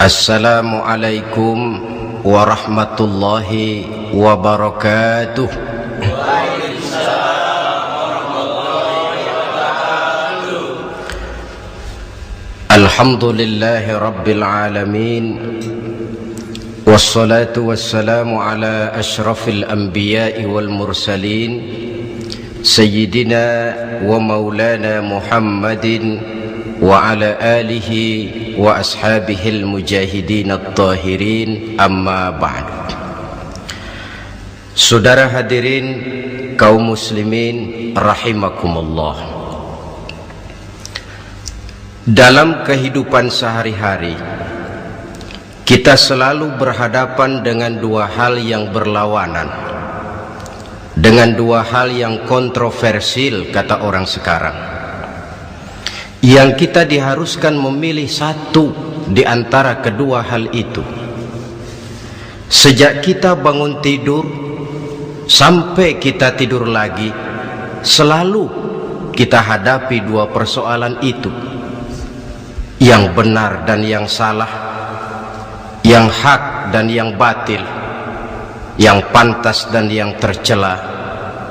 Assalamualaikum warahmatullahi wabarakatuh. Alhamdulillahi rabbil alamin, wassalatu wassalamu ala ashrafil anbiya'i wal mursalin, sayyidina wa maulana Muhammadin wa ala alihi wa ashabihil mujahidin at-tahirin, amma ba'd. Saudara hadirin kaum muslimin rahimakumullah. Dalam kehidupan sehari-hari kita selalu berhadapan dengan dua hal yang berlawanan, dengan dua hal yang kontroversial kata orang sekarang, yang kita diharuskan memilih satu di antara kedua hal itu. Sejak kita bangun tidur sampai kita tidur lagi, selalu kita hadapi dua persoalan itu, yang benar dan yang salah, yang hak dan yang batil, yang pantas dan yang tercela,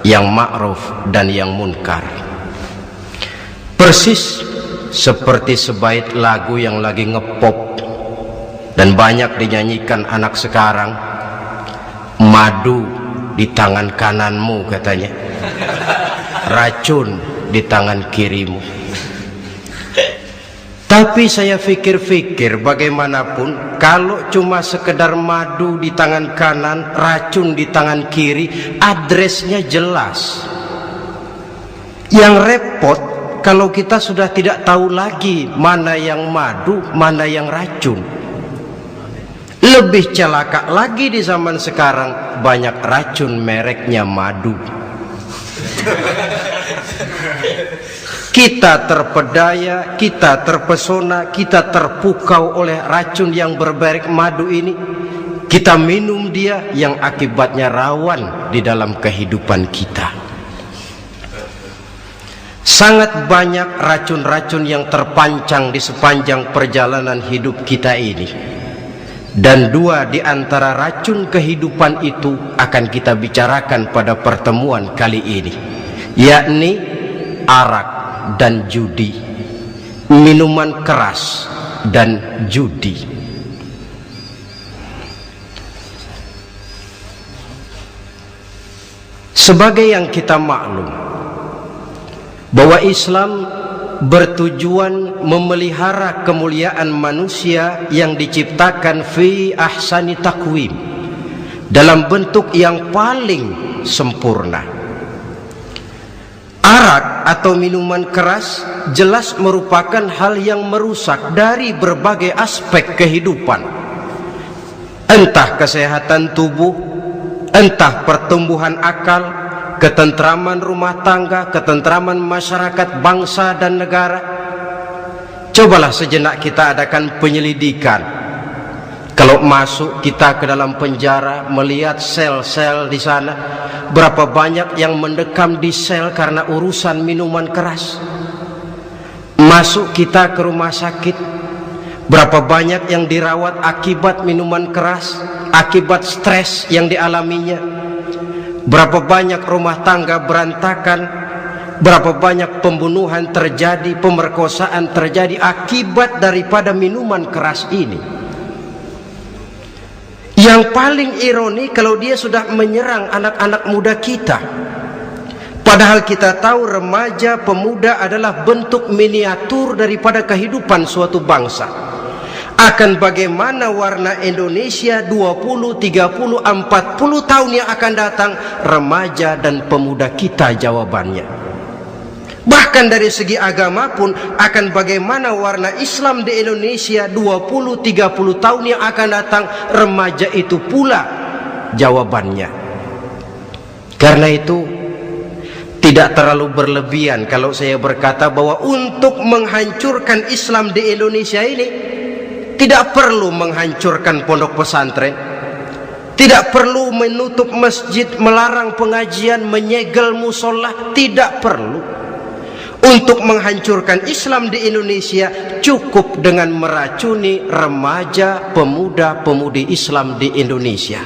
yang ma'ruf dan yang munkar. Persis seperti sebait lagu yang lagi ngepop dan banyak dinyanyikan anak sekarang, madu di tangan kananmu katanya, racun di tangan kirimu. Tapi saya fikir-fikir, bagaimanapun kalau cuma sekedar madu di tangan kanan, racun di tangan kiri, adresnya jelas. Yang repot kalau kita sudah tidak tahu lagi mana yang madu, mana yang racun. Lebih celaka lagi di zaman sekarang, banyak racun mereknya madu. Kita terpedaya, kita terpesona, kita terpukau oleh racun yang bermerek madu ini. Kita minum dia, yang akibatnya rawan di dalam kehidupan kita. Sangat banyak racun-racun yang terpancang di sepanjang perjalanan hidup kita ini. Dan dua di antara racun kehidupan itu akan kita bicarakan pada pertemuan kali ini, yakni arak dan judi, minuman keras dan judi. Sebagai yang kita maklum bahwa Islam bertujuan memelihara kemuliaan manusia yang diciptakan fi ahsani taqwim, dalam bentuk yang paling sempurna. Arak atau minuman keras jelas merupakan hal yang merusak dari berbagai aspek kehidupan, entah kesehatan tubuh, entah pertumbuhan akal, ketentraman rumah tangga, ketentraman masyarakat, bangsa dan negara. Cobalah sejenak kita adakan penyelidikan. Kalau masuk kita ke dalam penjara, melihat sel-sel di sana, berapa banyak yang mendekam di sel karena urusan minuman keras. Masuk kita ke rumah sakit, berapa banyak yang dirawat akibat minuman keras, akibat stres yang dialaminya. Berapa banyak rumah tangga berantakan, berapa banyak pembunuhan terjadi, pemerkosaan terjadi akibat daripada minuman keras ini. Yang paling ironi kalau dia sudah menyerang anak-anak muda kita. Padahal kita tahu remaja pemuda adalah bentuk miniatur daripada kehidupan suatu bangsa. Akan bagaimana warna Indonesia 20, 30, 40 tahun yang akan datang, remaja dan pemuda kita jawabannya. Bahkan dari segi agama pun, akan bagaimana warna Islam di Indonesia 20, 30 tahun yang akan datang, remaja itu pula jawabannya. Karena itu tidak terlalu berlebihan kalau saya berkata bahwa untuk menghancurkan Islam di Indonesia ini tidak perlu menghancurkan pondok pesantren, tidak perlu menutup masjid, melarang pengajian, menyegel musola, tidak perlu. untuk menghancurkan Islam di Indonesia cukup dengan meracuni remaja, pemuda-pemudi Islam di Indonesia.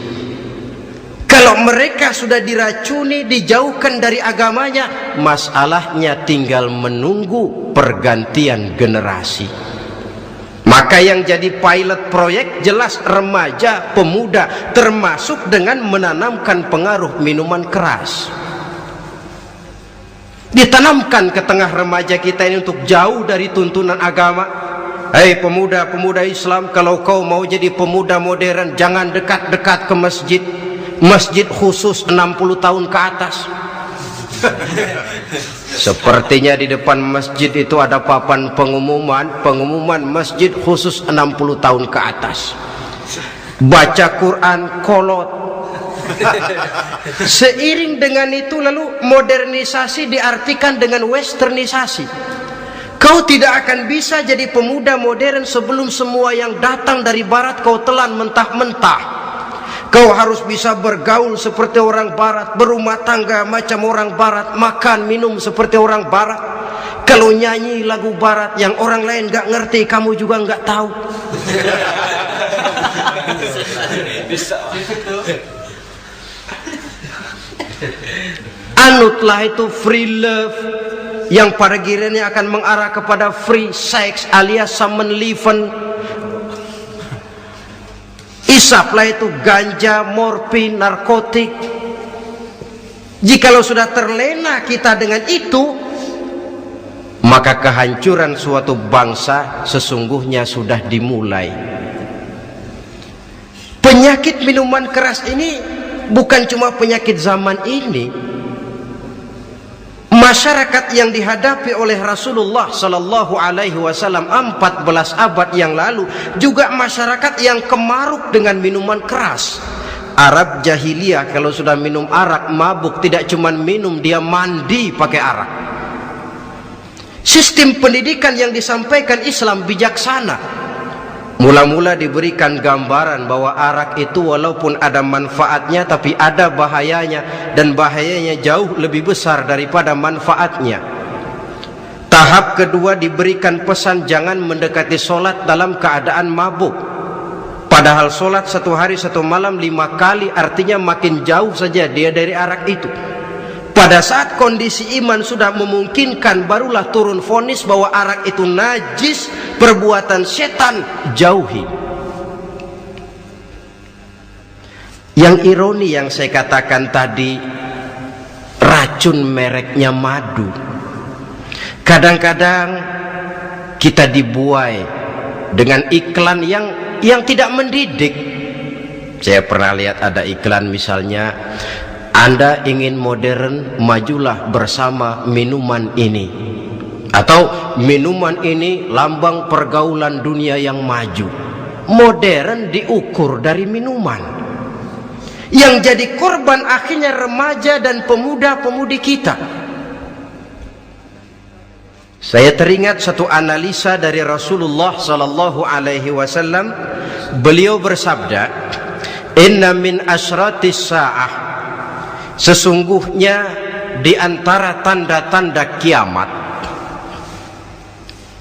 Kalau mereka sudah diracuni, dijauhkan dari agamanya, masalahnya tinggal menunggu pergantian generasi. Maka yang jadi pilot proyek jelas remaja, pemuda, termasuk dengan menanamkan pengaruh minuman keras. Ditanamkan ke tengah remaja kita ini untuk jauh dari tuntunan agama. Hei pemuda-pemuda Islam, kalau kau mau jadi pemuda modern, jangan dekat-dekat ke masjid. Masjid khusus 60 tahun ke atas. Sepertinya di depan masjid itu ada papan pengumuman masjid khusus 60 tahun ke atas. Baca Quran kolot. Seiring dengan itu lalu modernisasi diartikan dengan westernisasi. Kau tidak akan bisa jadi pemuda modern sebelum semua yang datang dari barat kau telan mentah-mentah. Kau harus bisa bergaul seperti orang barat, berumah tangga macam orang barat, makan minum seperti orang barat. Kalau nyanyi lagu barat yang orang lain gak ngerti, kamu juga gak tahu. Anutlah itu free love yang pada gilirannya akan mengarah kepada free sex alias summon leven. Isaplah itu ganja, morfin, narkotik. Jikalau sudah terlena kita dengan itu, maka kehancuran suatu bangsa sesungguhnya sudah dimulai. Penyakit minuman keras ini bukan cuma penyakit zaman ini. Masyarakat yang dihadapi oleh Rasulullah Sallallahu Alaihi Wasallam 14 abad yang lalu juga masyarakat yang kemaruk dengan minuman keras. Arab jahiliyah kalau sudah minum arak mabuk, tidak cuma minum, dia mandi pakai arak. Sistem pendidikan yang disampaikan Islam bijaksana. Mula-mula diberikan gambaran bahwa arak itu walaupun ada manfaatnya tapi ada bahayanya, dan bahayanya jauh lebih besar daripada manfaatnya. Tahap kedua diberikan pesan jangan mendekati solat dalam keadaan mabuk. Padahal solat 1 hari 1 malam 5 kali, artinya makin jauh saja dia dari arak itu. Pada saat kondisi iman sudah memungkinkan, barulah turun vonis bahwa arak itu najis, perbuatan setan, jauhi. Yang ironi yang saya katakan tadi, racun mereknya madu. Kadang-kadang kita dibuai dengan iklan yang tidak mendidik. Saya pernah lihat ada iklan misalnya, Anda ingin modern, majulah bersama minuman ini. Atau minuman ini lambang pergaulan dunia yang maju. Modern diukur dari minuman. Yang jadi korban akhirnya remaja dan pemuda-pemudi kita. Saya teringat satu analisa dari Rasulullah Sallallahu Alaihi Wasallam. Beliau bersabda, Inna min asyratis sa'ah, sesungguhnya di antara tanda-tanda kiamat.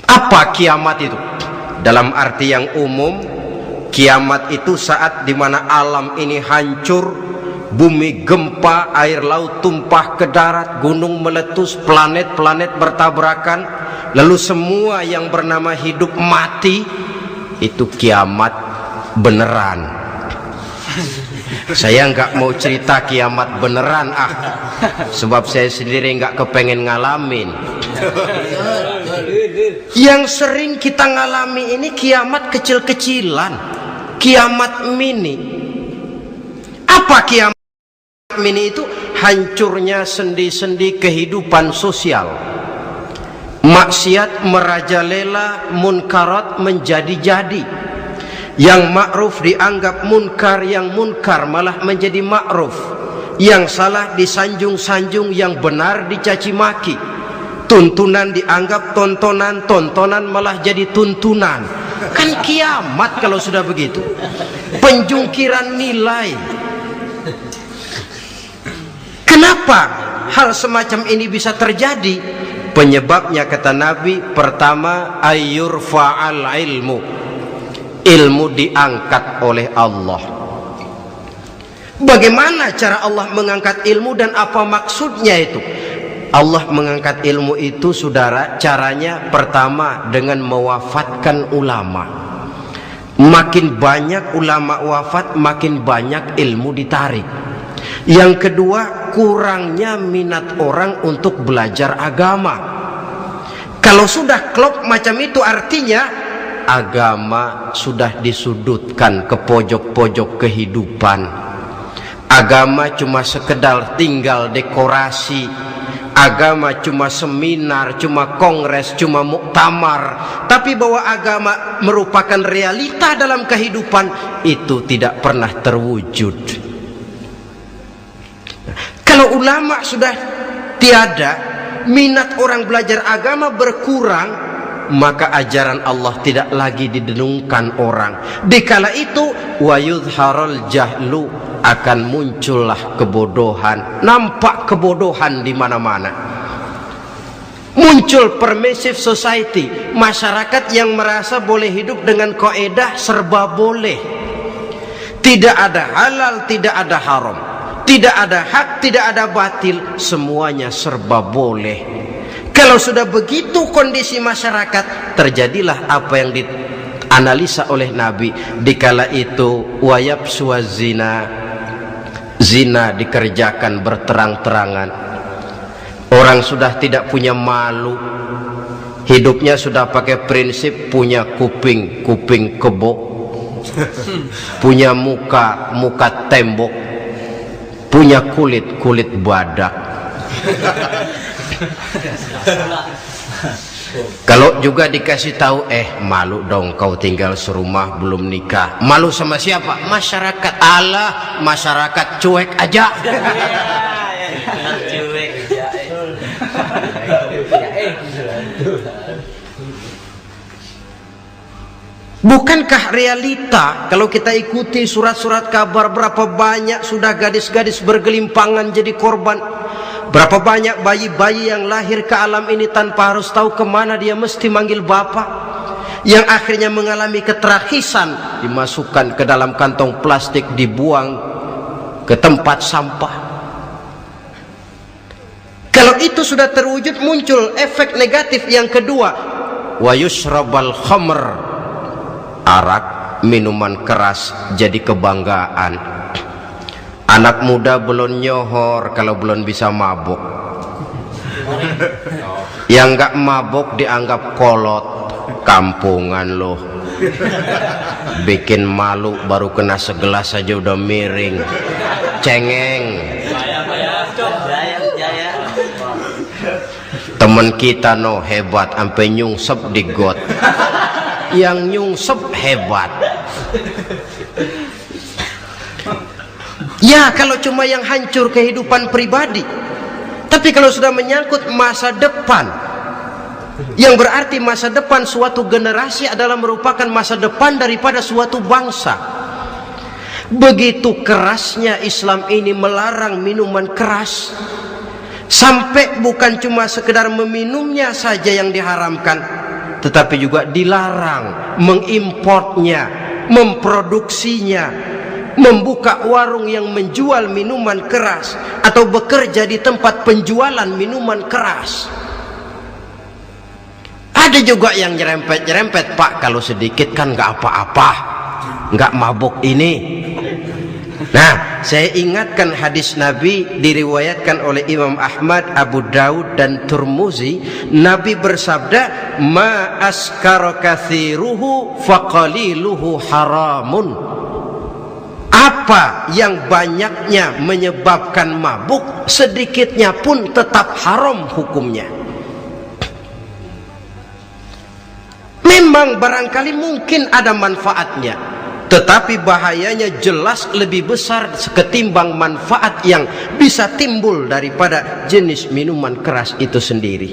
Apa kiamat itu? Dalam arti yang umum, kiamat itu saat dimana alam ini hancur, bumi gempa, air laut tumpah ke darat, gunung meletus, planet-planet bertabrakan, lalu semua yang bernama hidup mati. Itu kiamat beneran. Saya nggak mau cerita kiamat beneran, sebab saya sendiri nggak kepengen ngalamin. Yang sering kita ngalami ini kiamat kecil-kecilan, kiamat mini. Apa kiamat mini itu? Hancurnya sendi-sendi kehidupan sosial. Maksiat merajalela, munkarat menjadi-jadi. Yang ma'ruf dianggap munkar, yang munkar malah menjadi ma'ruf. Yang salah disanjung-sanjung, yang benar dicaci maki. Tuntunan dianggap tontonan, tontonan malah jadi tuntunan. Kan kiamat kalau sudah begitu. Penjungkiran nilai. Kenapa hal semacam ini bisa terjadi? Penyebabnya kata Nabi, pertama ayyurfa'al ilmu, ilmu diangkat oleh Allah. Bagaimana cara Allah mengangkat ilmu dan apa maksudnya itu? Allah mengangkat ilmu itu, saudara, caranya pertama dengan mewafatkan ulama. Makin banyak ulama wafat, makin banyak ilmu ditarik. Yang kedua, kurangnya minat orang untuk belajar agama. Kalau sudah klop macam itu, artinya agama sudah disudutkan ke pojok-pojok kehidupan. Agama cuma sekedar tinggal dekorasi. Agama cuma seminar, cuma kongres, cuma muktamar. Tapi bahwa agama merupakan realita dalam kehidupan, itu tidak pernah terwujud. Kalau ulama sudah tiada, minat orang belajar agama berkurang, maka ajaran Allah tidak lagi didenungkan orang. Dikala itu wa yudharul jahlu, akan muncullah kebodohan. Nampak kebodohan di mana-mana. Muncul permissive society, masyarakat yang merasa boleh hidup dengan kaidah serba boleh. Tidak ada halal, tidak ada haram. Tidak ada hak, tidak ada batil, semuanya serba boleh. Kalau sudah begitu kondisi masyarakat, terjadilah apa yang dianalisa oleh Nabi. Dikala itu wayabsu zina, zina dikerjakan berterang-terangan. Orang sudah tidak punya malu. Hidupnya sudah pakai prinsip punya kuping, kuping kebo. Punya muka, muka tembok. Punya kulit, kulit badak. Kalau juga dikasih tahu, malu dong kau tinggal serumah belum nikah. Malu sama siapa? Masyarakat. Allah, masyarakat cuek aja. Cuek aja. Bukankah realita kalau kita ikuti surat-surat kabar, berapa banyak sudah gadis-gadis bergelimpangan jadi korban? Berapa banyak bayi-bayi yang lahir ke alam ini tanpa harus tahu kemana dia mesti manggil bapak, yang akhirnya mengalami keterakisan, dimasukkan ke dalam kantong plastik, dibuang ke tempat sampah. Kalau itu sudah terwujud, muncul efek negatif yang kedua, wa yushrabal khamr, arak, minuman keras jadi kebanggaan. Anak muda belum nyohor kalau belum bisa mabuk. Yang enggak mabuk dianggap kolot. Kampungan loh, bikin malu, baru kena segelas saja udah miring, cengeng. Temen kita no hebat, sampai nyungsep di got. Yang nyungsep hebat. Ya, kalau cuma yang hancur kehidupan pribadi. Tapi kalau sudah menyangkut masa depan, yang berarti masa depan suatu generasi adalah merupakan masa depan daripada suatu bangsa. Begitu kerasnya Islam ini melarang minuman keras, sampai bukan cuma sekedar meminumnya saja yang diharamkan, tetapi juga dilarang mengimportnya, memproduksinya, membuka warung yang menjual minuman keras, atau bekerja di tempat penjualan minuman keras. Ada juga yang nyerempet-nyerempet, Pak, kalau sedikit kan nggak apa-apa, nggak mabuk ini. Nah, saya ingatkan hadis Nabi diriwayatkan oleh Imam Ahmad, Abu Daud dan Turmuzi. Nabi bersabda, ma askara kathiruhu faqaliluhu haramun. Apa yang banyaknya menyebabkan mabuk, sedikitnya pun tetap haram hukumnya. Memang barangkali mungkin ada manfaatnya, tetapi bahayanya jelas lebih besar ketimbang manfaat yang bisa timbul daripada jenis minuman keras itu sendiri.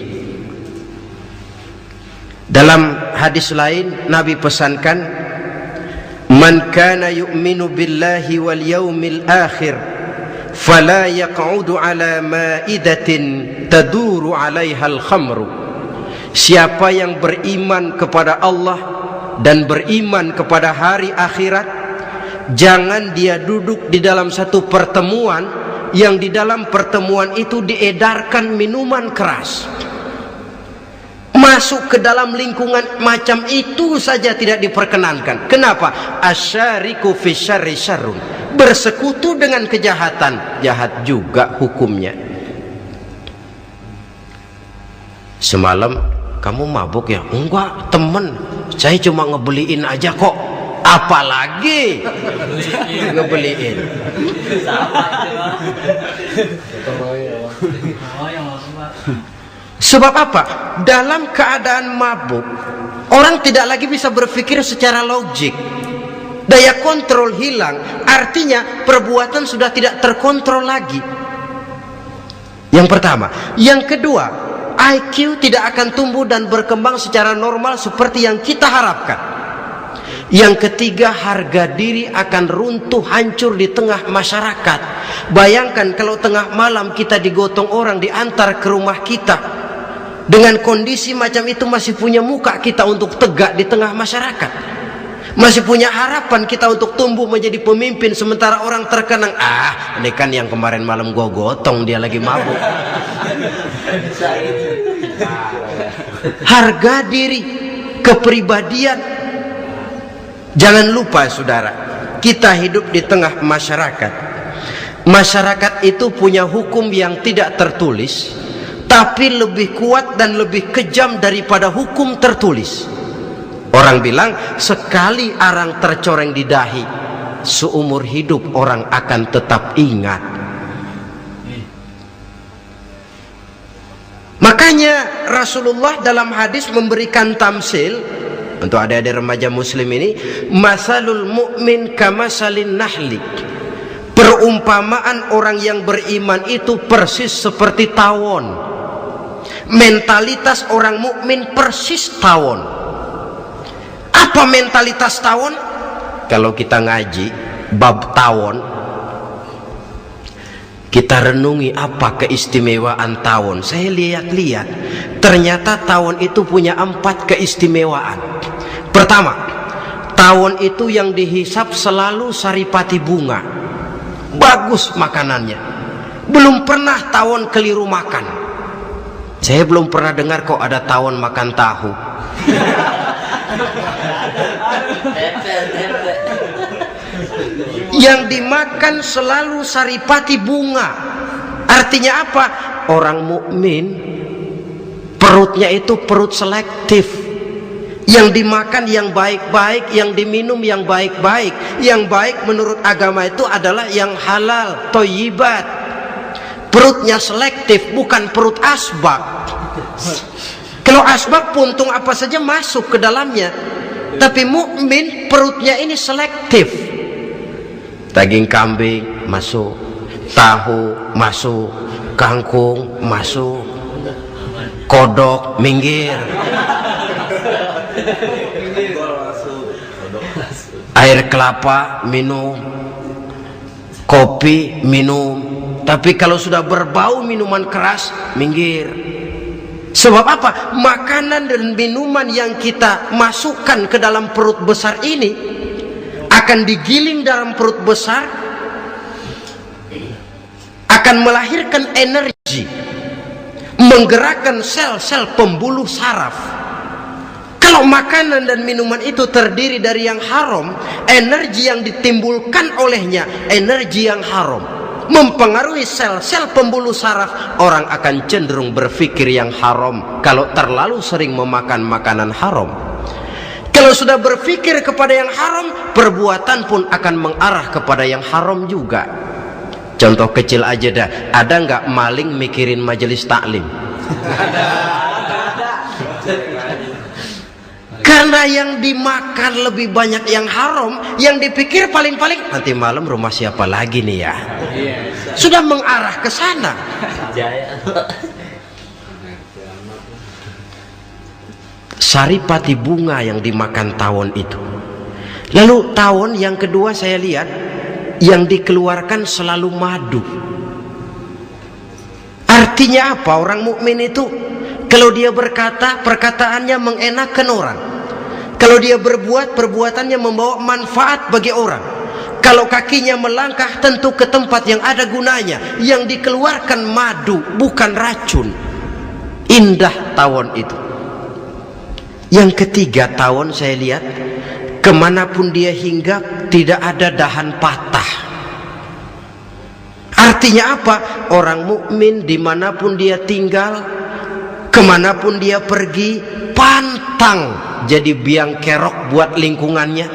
Dalam hadis lain Nabi pesankan, man kana yu'minu billahi wal yaumil akhir fala yaq'udu ala ma'idatin taduru 'alaiha al-khamru. Siapa yang beriman kepada Allah dan beriman kepada hari akhirat, jangan dia duduk di dalam satu pertemuan yang di dalam pertemuan itu diedarkan minuman keras. Masuk ke dalam lingkungan macam itu saja tidak diperkenankan. Kenapa? Asyariku fi syarri syarrun. Bersekutu dengan kejahatan, jahat juga hukumnya. Semalam kamu mabuk ya? Enggak, temen, saya cuma ngebeliin aja kok. Apalagi ngebeliin. Sebab apa? Dalam keadaan mabuk, orang tidak lagi bisa berpikir secara logik. Daya kontrol hilang, artinya perbuatan sudah tidak terkontrol lagi. Yang pertama. Yang kedua, IQ tidak akan tumbuh dan berkembang secara normal seperti yang kita harapkan. Yang ketiga, harga diri akan runtuh, hancur di tengah masyarakat. Bayangkan kalau tengah malam kita digotong orang, diantar ke rumah kita. Dengan kondisi macam itu masih punya muka kita untuk tegak di tengah masyarakat. Masih punya harapan kita untuk tumbuh menjadi pemimpin, sementara orang terkenang, ini kan yang kemarin malam gua gotong, dia lagi mabuk. Harga diri, kepribadian. Jangan lupa saudara, kita hidup di tengah masyarakat. Masyarakat itu punya hukum yang tidak tertulis, tapi lebih kuat dan lebih kejam daripada hukum tertulis. Orang bilang, sekali arang tercoreng di dahi, seumur hidup orang akan tetap ingat. Makanya Rasulullah dalam hadis memberikan tamsil untuk adik-adik remaja muslim ini, masalul mu'min kamasalin nahli. Perumpamaan orang yang beriman itu persis seperti tawon. Mentalitas orang mukmin persis tawon. Apa mentalitas tawon? Kalau kita ngaji bab tawon, kita renungi apa keistimewaan tawon. Saya lihat-lihat, ternyata tawon itu punya 4 keistimewaan. Pertama, tawon itu yang dihisap selalu saripati bunga. Bagus makanannya. Belum pernah tawon keliru makan. Saya belum pernah dengar kok ada tawon makan tahu. Yang dimakan selalu saripati bunga. Artinya apa? Orang mukmin perutnya itu perut selektif. Yang dimakan yang baik-baik, yang diminum yang baik-baik. Yang baik menurut agama itu adalah yang halal, thayyibat. Perutnya selektif, bukan perut asbak. Kalau asbak, puntung apa saja masuk ke dalamnya. Tapi mukmin perutnya ini selektif. Daging kambing masuk, tahu masuk, kangkung masuk, kodok minggir, air kelapa minum, kopi minum. Tapi kalau sudah berbau minuman keras, minggir. Sebab apa? Makanan dan minuman yang kita masukkan ke dalam perut besar ini akan digiling dalam perut besar, akan melahirkan energi, menggerakkan sel-sel pembuluh saraf. Kalau makanan dan minuman itu terdiri dari yang haram, energi yang ditimbulkan olehnya energi yang haram, mempengaruhi sel-sel pembuluh saraf. Orang akan cenderung berpikir yang haram kalau terlalu sering memakan makanan haram. Kalau sudah berpikir kepada yang haram, perbuatan pun akan mengarah kepada yang haram juga. Contoh kecil aja dah, ada nggak maling mikirin majelis taklim? Ada. Karena yang dimakan lebih banyak yang haram, yang dipikir paling-paling nanti malam rumah siapa lagi nih ya. Sudah mengarah ke sana. Saripati bunga yang dimakan tawon itu. Lalu tawon yang kedua saya lihat, yang dikeluarkan selalu madu. Artinya apa? Orang mukmin itu kalau dia berkata, perkataannya mengenakan orang. Kalau dia berbuat, perbuatannya membawa manfaat bagi orang. Kalau kakinya melangkah, tentu ke tempat yang ada gunanya. Yang dikeluarkan madu, bukan racun. Indah tawon itu. Yang ketiga, tawon saya lihat kemanapun dia hinggap tidak ada dahan patah. Artinya apa? Orang mukmin dimanapun dia tinggal, kemanapun dia pergi, pantang jadi biang kerok buat lingkungannya,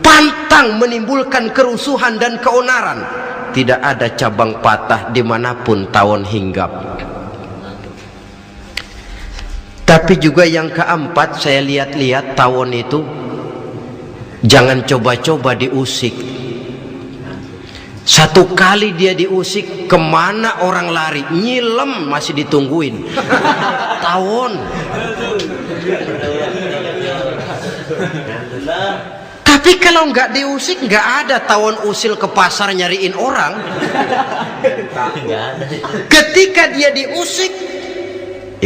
pantang menimbulkan kerusuhan dan keonaran. Tidak ada cabang patah dimanapun tawon hinggap. Tapi juga yang keempat, saya lihat-lihat tawon itu jangan coba-coba diusik. Satu kali dia diusik, kemana orang lari? Nyilem masih ditungguin. Tawon. Tapi kalau nggak diusik, nggak ada tawon usil ke pasar nyariin orang. Ketika dia diusik,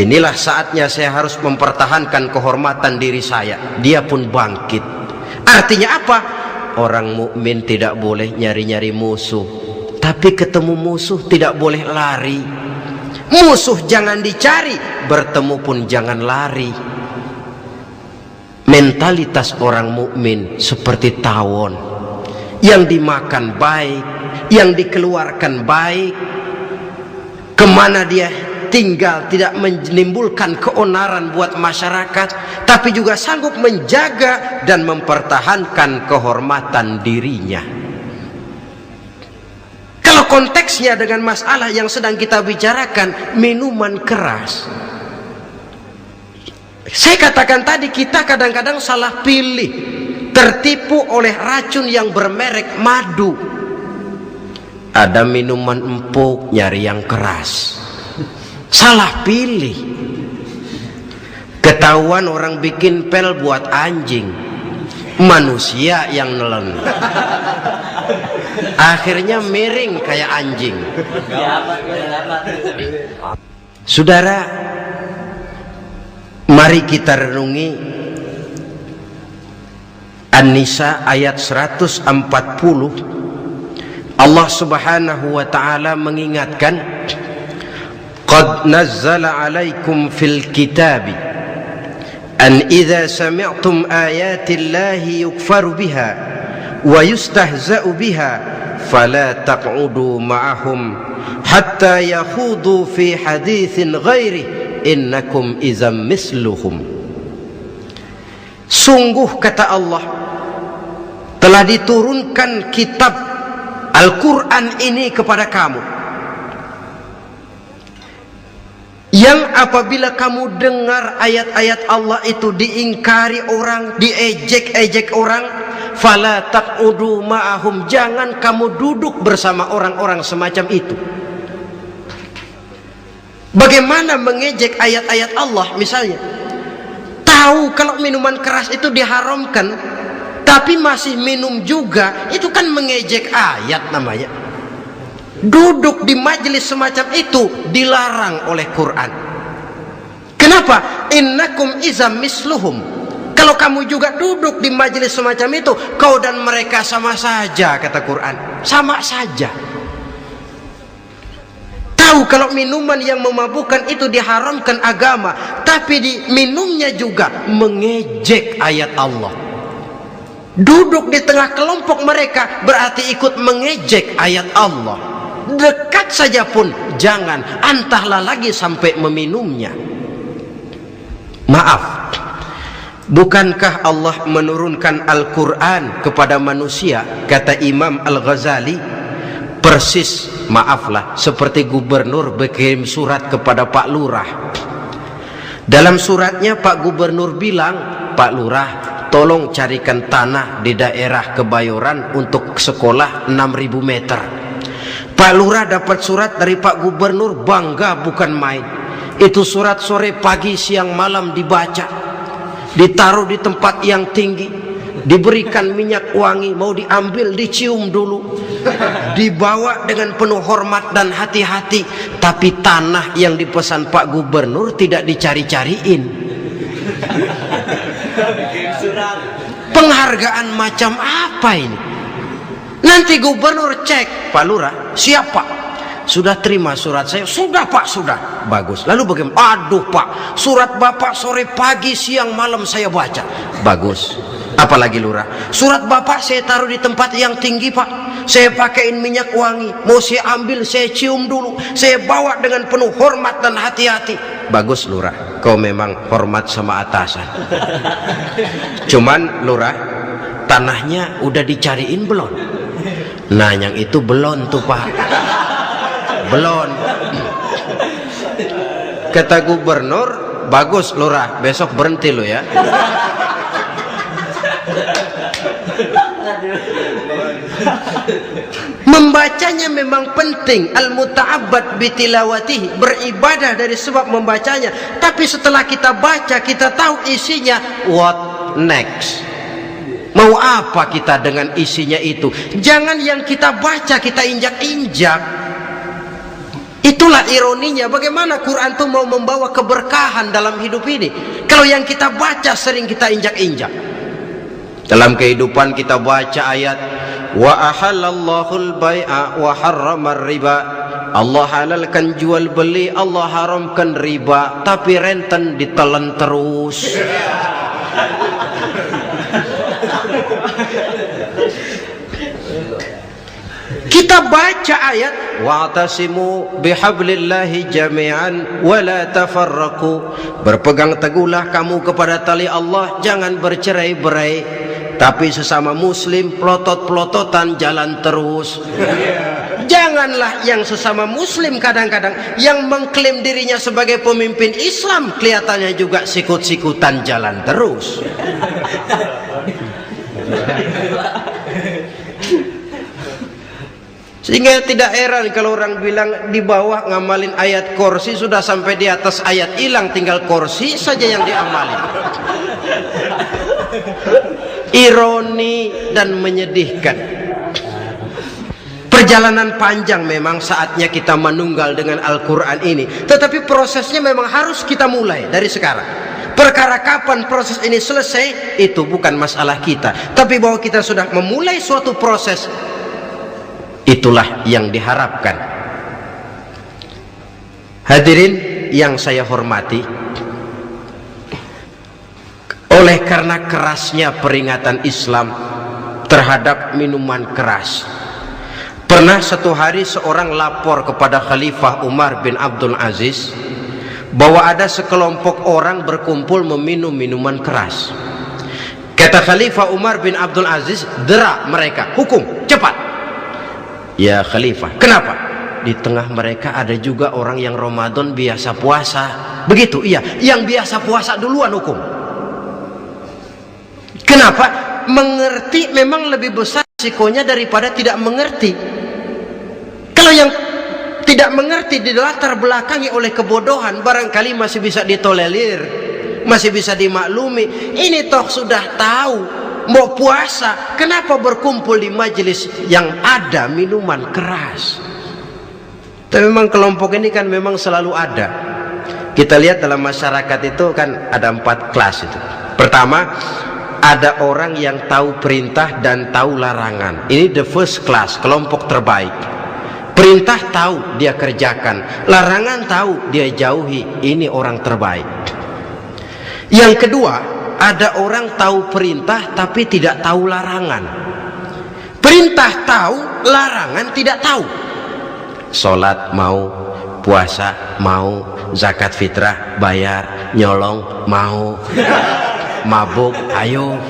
inilah saatnya saya harus mempertahankan kehormatan diri saya. Dia pun bangkit. Artinya apa? Orang mukmin tidak boleh nyari-nyari musuh, tapi ketemu musuh tidak boleh lari. Musuh jangan dicari, bertemu pun jangan lari. Mentalitas orang mukmin seperti tawon, yang dimakan baik, yang dikeluarkan baik, kemana dia tinggal tidak menimbulkan keonaran buat masyarakat, tapi juga sanggup menjaga dan mempertahankan kehormatan dirinya. Kalau konteksnya dengan masalah yang sedang kita bicarakan, minuman keras, saya katakan tadi, kita kadang-kadang salah pilih, tertipu oleh racun yang bermerek madu. Ada minuman empuk, nyari yang keras, salah pilih. Ketahuan orang bikin pel buat anjing, manusia yang nelen. Akhirnya miring kayak anjing. Saudara, mari kita renungi An-Nisa ayat 140. Allah Subhanahu wa ta'ala mengingatkan, qad nazzala alaikum fil kitabi an idza sami'tum ayati llahi yukfaru biha wa yustahza'u biha fala taq'udu ma'ahum hatta yakhudu fi haditsin ghairi innakum idzam misluhum. Sungguh, kata Allah, telah diturunkan kitab Al-Quran ini kepada kamu, yang apabila kamu dengar ayat-ayat Allah itu diingkari orang, diejek-ejek orang, fala taq'udu ma'ahum, jangan kamu duduk bersama orang-orang semacam itu. Bagaimana mengejek ayat-ayat Allah? Misalnya, tahu kalau minuman keras itu diharamkan, tapi masih minum juga, itu kan mengejek ayat namanya. Duduk di majelis semacam itu dilarang oleh Quran. Kenapa? Innakum izam misluhum. Kalau kamu juga duduk di majelis semacam itu, kau dan mereka sama saja, kata Quran. Sama saja. Tahu kalau minuman yang memabukkan itu diharamkan agama, tapi diminumnya juga mengejek ayat Allah. Duduk di tengah kelompok mereka berarti ikut mengejek ayat Allah. Dekat saja pun jangan, entahlah lagi sampai meminumnya. Maaf, bukankah Allah menurunkan Al-Quran kepada manusia? Kata Imam Al-Ghazali, persis, maaflah, seperti gubernur berkirim surat kepada Pak Lurah. Dalam suratnya Pak Gubernur bilang, Pak Lurah, tolong carikan tanah di daerah Kebayoran untuk sekolah 6.000 meter. Pak Lurah dapat surat dari Pak Gubernur, bangga bukan main. Itu surat sore, pagi, siang, malam dibaca, ditaruh di tempat yang tinggi, diberikan minyak wangi, mau diambil dicium dulu, dibawa dengan penuh hormat dan hati-hati. Tapi tanah yang dipesan Pak Gubernur tidak dicari-cariin. Penghargaan macam apa ini? Nanti gubernur cek, Pak Lurah, siap Pak? Sudah terima surat saya? Sudah Pak, sudah. Bagus. Lalu bagaimana? Aduh Pak, surat Bapak sore pagi siang malam saya baca. Bagus. Apalagi Lurah? Surat Bapak saya taruh di tempat yang tinggi Pak. Saya pakaiin minyak wangi. Mau saya ambil, saya cium dulu. Saya bawa dengan penuh hormat dan hati-hati. Bagus Lurah, kau memang hormat sama atasan. Cuman Lurah, tanahnya udah dicariin belum? Nah yang itu belum tuh Pak, belum. Kata gubernur, bagus Lurah, besok berhenti lo ya. Membacanya memang penting, al-muta'abbad bitilawatihi, beribadah dari sebab membacanya. Tapi setelah kita baca, kita tahu isinya, what next? Mau apa kita dengan isinya itu? Jangan yang kita baca kita injak-injak. Itulah ironinya, bagaimana Quran itu mau membawa keberkahan dalam hidup ini, kalau yang kita baca sering kita injak-injak. Dalam kehidupan kita baca ayat wa ahallallahul bai'a wa harramar riba. Allah halalkan jual beli, Allah haramkan riba, tapi renten ditelan terus. Kita baca ayat wa'tasimu bihablillahi jami'an wa la tafarraqu. Berpegang teguhlah kamu kepada tali Allah, jangan bercerai-berai. Tapi sesama muslim pelotot-pelototan jalan terus. Janganlah yang sesama muslim kadang-kadang yang mengklaim dirinya sebagai pemimpin Islam kelihatannya juga sikut-sikutan jalan terus. Sehingga tidak heran kalau orang bilang di bawah ngamalin ayat kursi, sudah sampai di atas ayat hilang, tinggal kursi saja yang diamalin. Ironi dan menyedihkan. Perjalanan panjang memang, saatnya kita menunggal dengan Al-Quran ini. Tetapi prosesnya memang harus kita mulai dari sekarang. Perkara kapan proses ini selesai, itu bukan masalah kita. Tapi bahwa kita sudah memulai suatu proses, itulah yang diharapkan. Hadirin yang saya hormati, oleh karena kerasnya peringatan Islam terhadap minuman keras, pernah satu hari seorang lapor kepada Khalifah Umar bin Abdul Aziz bahwa ada sekelompok orang berkumpul meminum minuman keras. Kata Khalifah Umar bin Abdul Aziz, dera mereka, hukum, cepat. Ya Khalifah, kenapa? Di tengah mereka ada juga orang yang Ramadan biasa puasa. Begitu? Iya, yang biasa puasa duluan hukum. Kenapa? Mengerti memang lebih besar risikonya daripada tidak mengerti. Kalau yang tidak mengerti dilatar belakangi oleh kebodohan, barangkali masih bisa ditolerir, masih bisa dimaklumi. Ini toh sudah tahu mau puasa, kenapa berkumpul di majelis yang ada minuman keras? Tapi memang kelompok ini kan memang selalu ada. Kita lihat dalam masyarakat itu kan ada 4 kelas itu. Pertama, ada orang yang tahu perintah dan tahu larangan. Ini the first class, kelompok terbaik. Perintah tahu dia kerjakan, larangan tahu dia jauhi. Ini orang terbaik. Yang kedua, ada orang tahu perintah tapi tidak tahu larangan. Perintah tahu, larangan tidak tahu. Sholat mau, puasa mau, zakat fitrah bayar, nyolong mau, mabuk ayo.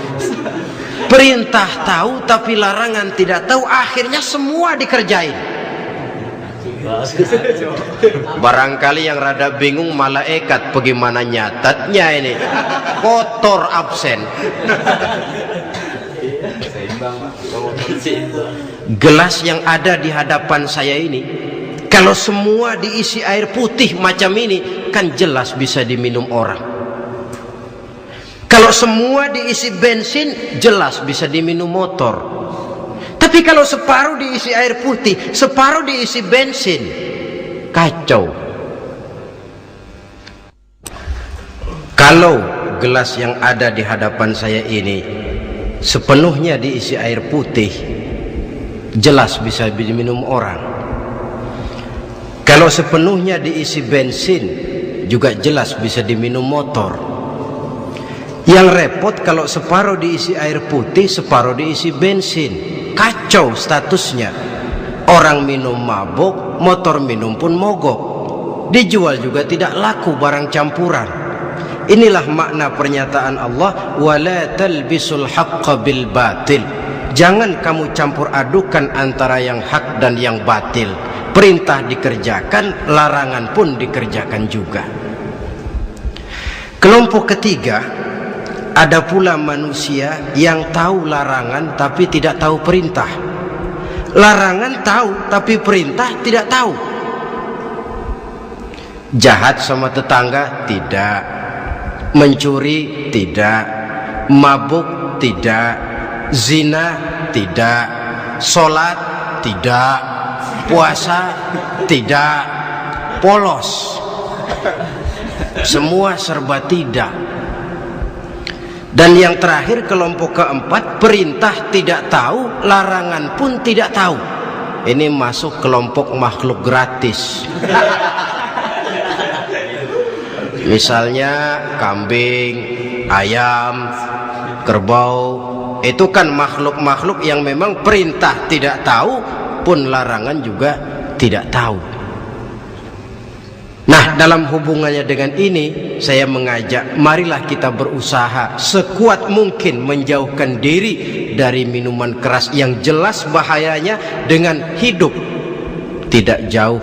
Perintah tahu tapi larangan tidak tahu, akhirnya semua dikerjain. Barangkali yang rada bingung malaikat, bagaimana nyatatnya ini, kotor absen. Gelas yang ada di hadapan saya ini, kalau semua diisi air putih macam ini, kan jelas bisa diminum orang. Kalau semua diisi bensin, jelas bisa diminum motor. Tapi kalau separuh diisi air putih, separuh diisi bensin, kacau. Kalau gelas yang ada di hadapan saya ini sepenuhnya diisi air putih, jelas bisa diminum orang. Kalau sepenuhnya diisi bensin, juga jelas bisa diminum motor. Yang repot kalau separuh diisi air putih, separuh diisi bensin, kacau statusnya. Orang minum mabuk, motor minum pun mogok. Dijual juga tidak laku barang campuran. Inilah makna pernyataan Allah, wala talbisul haqqa bil batil. Jangan kamu campur adukan antara yang hak dan yang batil. Perintah dikerjakan, larangan pun dikerjakan juga. Kelompok ketiga, ada pula manusia yang tahu larangan tapi tidak tahu perintah. Larangan tahu tapi perintah tidak tahu. Jahat sama tetangga tidak, mencuri tidak, mabuk tidak, zina tidak, sholat tidak, puasa tidak, polos, semua serba tidak. Dan yang terakhir, kelompok keempat, perintah tidak tahu, larangan pun tidak tahu. Ini masuk kelompok makhluk gratis. Misalnya kambing, ayam, kerbau, itu kan makhluk-makhluk yang memang perintah tidak tahu pun larangan juga tidak tahu. Nah, dalam hubungannya dengan ini, saya mengajak, marilah kita berusaha sekuat mungkin menjauhkan diri dari minuman keras yang jelas bahayanya dengan hidup tidak jauh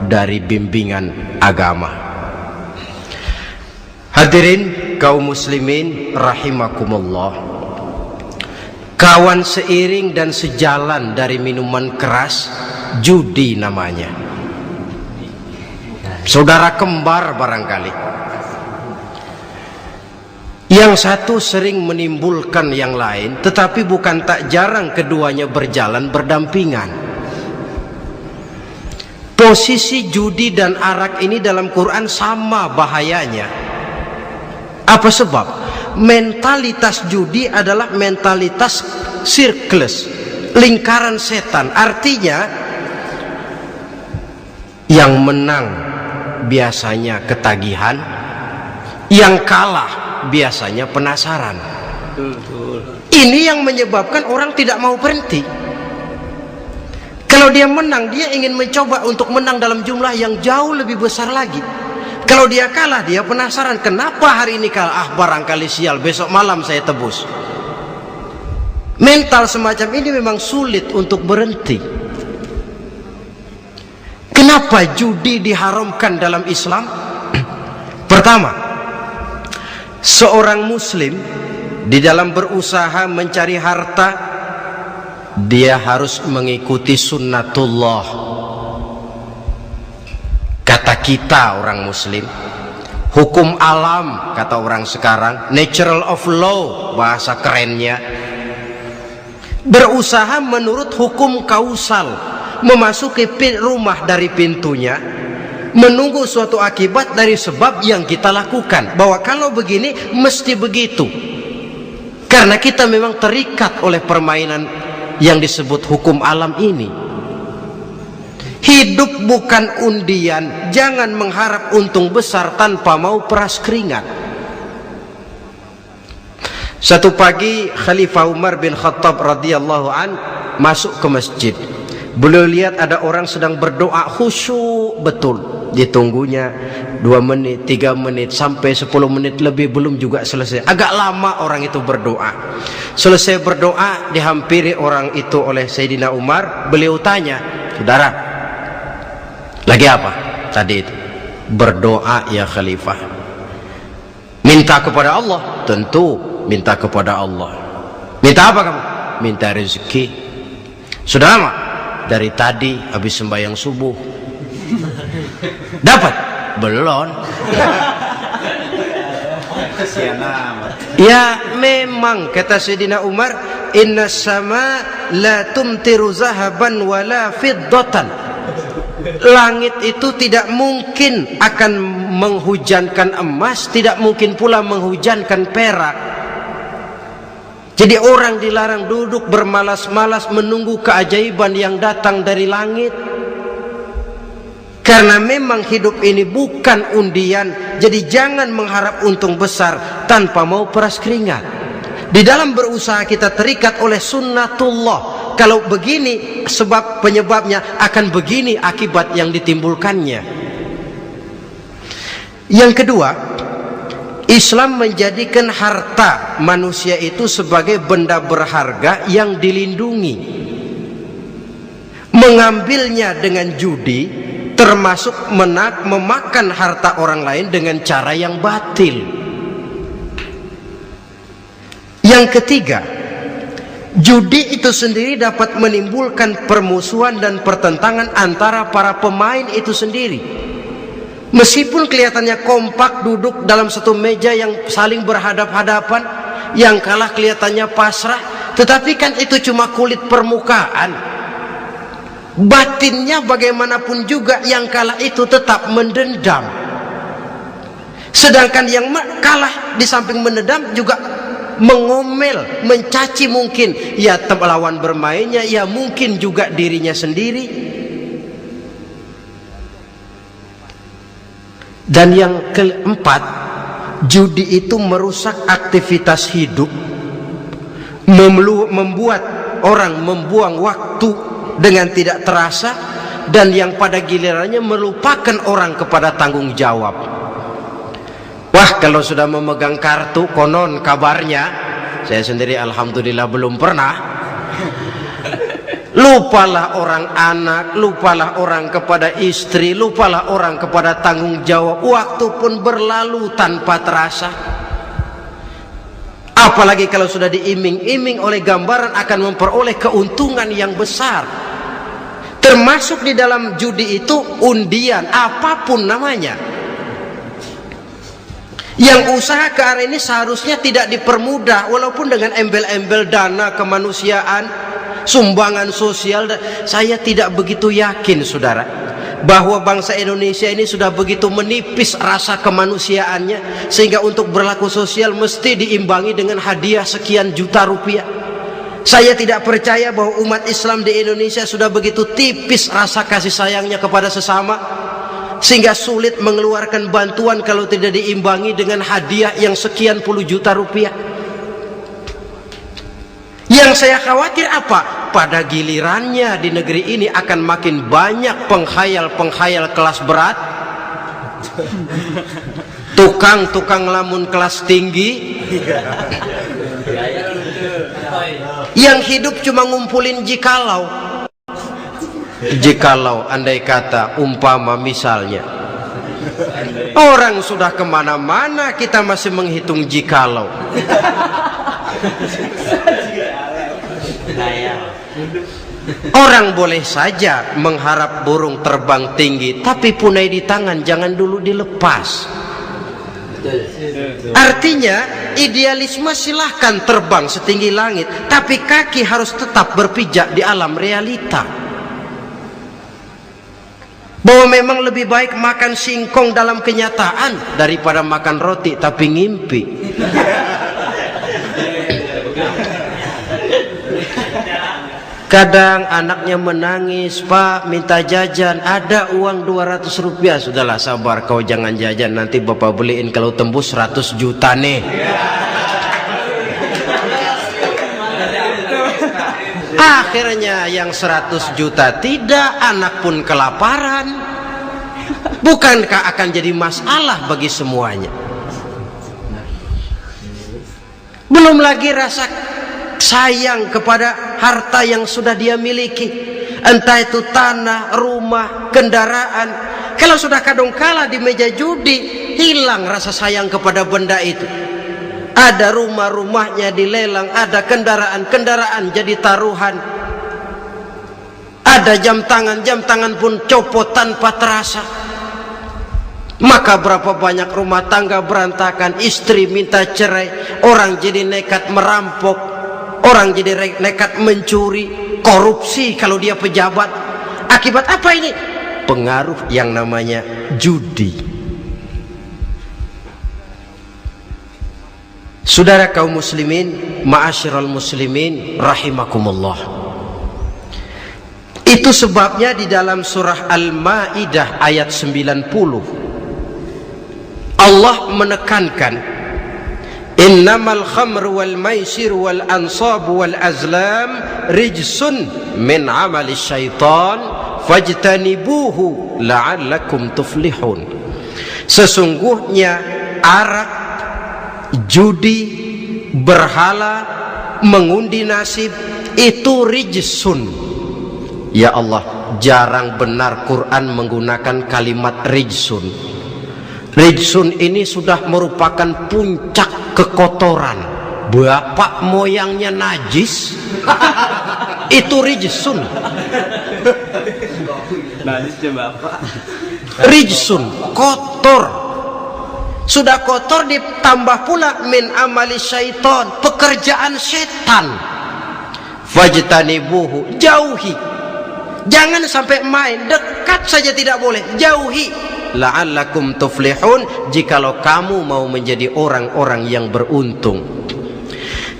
dari bimbingan agama. Hadirin kaum muslimin rahimakumullah, kawan seiring dan sejalan dari minuman keras, judi namanya. Saudara kembar barangkali. Yang satu sering menimbulkan yang lain, tetapi bukan tak jarang keduanya berjalan berdampingan. Posisi judi dan arak ini dalam Quran sama bahayanya. Apa sebab? Mentalitas judi adalah mentalitas sirkeless, lingkaran setan. Artinya yang menang biasanya ketagihan, yang kalah biasanya penasaran. Ini yang menyebabkan orang tidak mau berhenti. Kalau dia menang, dia ingin mencoba untuk menang dalam jumlah yang jauh lebih besar lagi. Kalau dia kalah, dia penasaran, kenapa hari ini kalah? Barangkali sial, besok malam saya tebus. Mental semacam ini memang sulit untuk berhenti. Kenapa judi diharamkan dalam Islam? Pertama, seorang muslim di dalam berusaha mencari harta, dia harus mengikuti sunnatullah. Kata kita orang muslim, hukum alam kata orang sekarang, natural of law bahasa kerennya. Berusaha menurut hukum kausal, memasuki rumah dari pintunya, menunggu suatu akibat dari sebab yang kita lakukan, bahwa kalau begini mesti begitu, karena kita memang terikat oleh permainan yang disebut hukum alam ini. Hidup bukan undian, jangan mengharap untung besar tanpa mau peras keringat. Satu pagi Khalifah Umar bin Khattab radhiyallahu an masuk ke masjid. Beliau lihat ada orang sedang berdoa khusyuk betul. Ditunggunya 2 menit, 3 menit, sampai 10 menit lebih belum juga selesai. Agak lama orang itu berdoa. Selesai berdoa, dihampiri orang itu oleh Sayyidina Umar. Beliau tanya, saudara, lagi apa tadi itu? Berdoa ya Khalifah. Minta kepada Allah? Tentu minta kepada Allah. Minta apa kamu? Minta rezeki. Sudah lama? Dari tadi habis sembahyang subuh. Dapat? Belum. Ya memang kata Sayyidina Umar, inna sama la tumtiru zahaban wala fiddatan. Langit itu tidak mungkin akan menghujankan emas, tidak mungkin pula menghujankan perak. Jadi orang dilarang duduk bermalas-malas menunggu keajaiban yang datang dari langit. Karena memang hidup ini bukan undian. Jadi jangan mengharap untung besar tanpa mau peras keringat. Di dalam berusaha kita terikat oleh sunnatullah. Kalau begini sebab penyebabnya, akan begini akibat yang ditimbulkannya. Yang kedua, Islam menjadikan harta manusia itu sebagai benda berharga yang dilindungi. Mengambilnya dengan judi termasuk memakan harta orang lain dengan cara yang batil. Yang ketiga, judi itu sendiri dapat menimbulkan permusuhan dan pertentangan antara para pemain itu sendiri. Meskipun kelihatannya kompak duduk dalam satu meja yang saling berhadap-hadapan, yang kalah kelihatannya pasrah, tetapi kan itu cuma kulit permukaan. Batinnya bagaimanapun juga yang kalah itu tetap mendendam. Sedangkan yang kalah di samping mendendam juga mengomel, mencaci mungkin ya lawan bermainnya, ya mungkin juga dirinya sendiri. Dan yang keempat, judi itu merusak aktivitas hidup, membuat orang membuang waktu dengan tidak terasa, dan yang pada gilirannya melupakan orang kepada tanggung jawab. Wah, kalau sudah memegang kartu, konon kabarnya, saya sendiri alhamdulillah belum pernah, lupalah orang anak, lupalah orang kepada istri, lupalah orang kepada tanggung jawab. Waktu pun berlalu tanpa terasa. Apalagi kalau sudah diiming-iming oleh gambaran akan memperoleh keuntungan yang besar. Termasuk di dalam judi itu undian, apapun namanya. Yang usaha ke arah ini seharusnya tidak dipermudah, walaupun dengan embel-embel dana kemanusiaan, sumbangan sosial. Saya tidak begitu yakin, saudara, bahwa bangsa Indonesia ini sudah begitu menipis rasa kemanusiaannya sehingga untuk berlaku sosial mesti diimbangi dengan hadiah sekian juta rupiah. Saya tidak percaya bahwa umat Islam di Indonesia sudah begitu tipis rasa kasih sayangnya kepada sesama sehingga sulit mengeluarkan bantuan kalau tidak diimbangi dengan hadiah yang sekian puluh juta rupiah. Yang saya khawatir apa? Pada gilirannya di negeri ini akan makin banyak penghayal-penghayal kelas berat, tukang-tukang lamun kelas tinggi, yang hidup cuma ngumpulin jikalau. Jikalau, andai kata, umpama misalnya orang sudah kemana-mana kita masih menghitung jikalau. Orang boleh saja mengharap burung terbang tinggi, tapi punai di tangan jangan dulu dilepas. Artinya idealisme silahkan terbang setinggi langit, tapi kaki harus tetap berpijak di alam realita. Bahwa memang lebih baik makan singkong dalam kenyataan daripada makan roti tapi ngimpi. Kadang anaknya menangis, Pak minta jajan, ada uang 200 rupiah. Sudahlah sabar, kau jangan jajan, nanti bapak beliin kalau tembus 100 juta nih. Akhirnya yang 100 juta tidak, anak pun kelaparan. Bukankah akan jadi masalah bagi semuanya? Belum lagi rasa sayang kepada harta yang sudah dia miliki, entah itu tanah, rumah, kendaraan. Kalau sudah kadung kala di meja judi, hilang rasa sayang kepada benda itu. Ada rumah-rumahnya dilelang, ada kendaraan-kendaraan jadi taruhan, ada jam tangan pun copot tanpa terasa. Maka berapa banyak rumah tangga berantakan, istri minta cerai, orang jadi nekat merampok, orang jadi nekat mencuri, korupsi kalau dia pejabat. Akibat apa ini? Pengaruh yang namanya judi. Saudara kaum muslimin, ma'asyiral muslimin rahimakumullah. Itu sebabnya di dalam surah Al-Maidah ayat 90 Allah menekankan, innamal khamru wal maisir wal ansab wal azlam rijsun min amali syaitan fajtanibuhu la'allakum tuflihun. Sesungguhnya arak, judi, berhala, mengundi nasib itu rijsun. Ya Allah, jarang benar Quran menggunakan kalimat rijsun. Rijsun ini sudah merupakan puncak kekotoran. Bapak moyangnya najis, itu rijsun. Najisnya bapak. Rijsun, kotor. Sudah kotor ditambah pula min amali syaitan, pekerjaan setan. Fajtanibuhu, jauhi. Jangan sampai main, dekat saja tidak boleh, jauhi. La'allakum tuflihun, jikalau kamu mau menjadi orang-orang yang beruntung.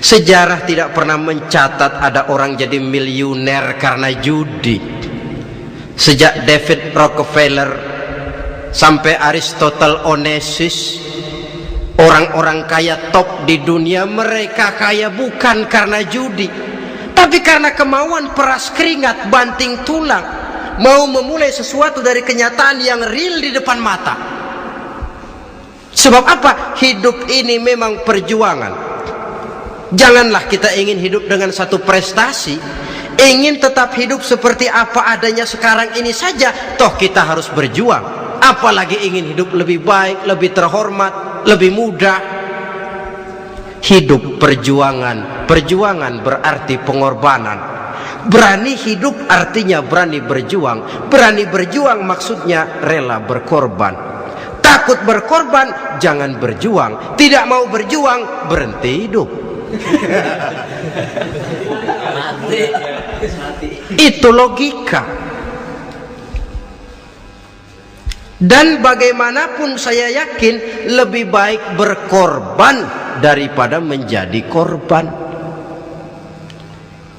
Sejarah tidak pernah mencatat ada orang jadi miliuner karena judi. Sejak David Rockefeller sampai Aristotle Onassis, orang-orang kaya top di dunia, mereka kaya bukan karena judi, tapi karena kemauan peras keringat banting tulang, mau memulai sesuatu dari kenyataan yang real di depan mata. Sebab apa? Hidup ini memang perjuangan. Janganlah kita ingin hidup dengan satu prestasi, ingin tetap hidup seperti apa adanya sekarang ini saja, toh kita harus berjuang. Apalagi ingin hidup lebih baik, lebih terhormat, lebih mudah. Hidup perjuangan. Perjuangan berarti pengorbanan. Berani hidup artinya berani berjuang. Berani berjuang maksudnya rela berkorban. Takut berkorban, jangan berjuang. Tidak mau berjuang, berhenti hidup. Itu logika. Dan bagaimanapun saya yakin lebih baik berkorban daripada menjadi korban.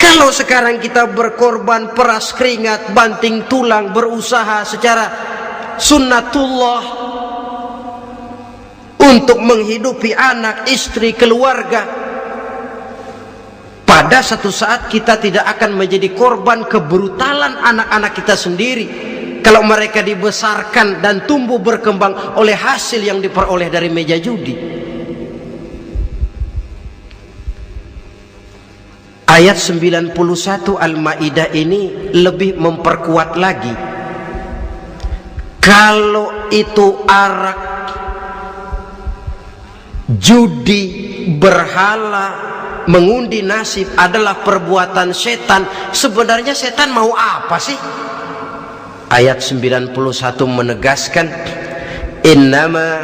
Kalau sekarang kita berkorban, peras keringat, banting tulang, berusaha secara sunnatullah untuk menghidupi anak, istri, keluarga, pada satu saat kita tidak akan menjadi korban kebrutalan anak-anak kita sendiri kalau mereka dibesarkan dan tumbuh berkembang oleh hasil yang diperoleh dari meja judi. Ayat 91 Al-Maidah ini lebih memperkuat lagi. Kalau itu arak, judi, berhala, mengundi nasib adalah perbuatan setan, sebenarnya setan mau apa sih? Ayat 91 menegaskan, innama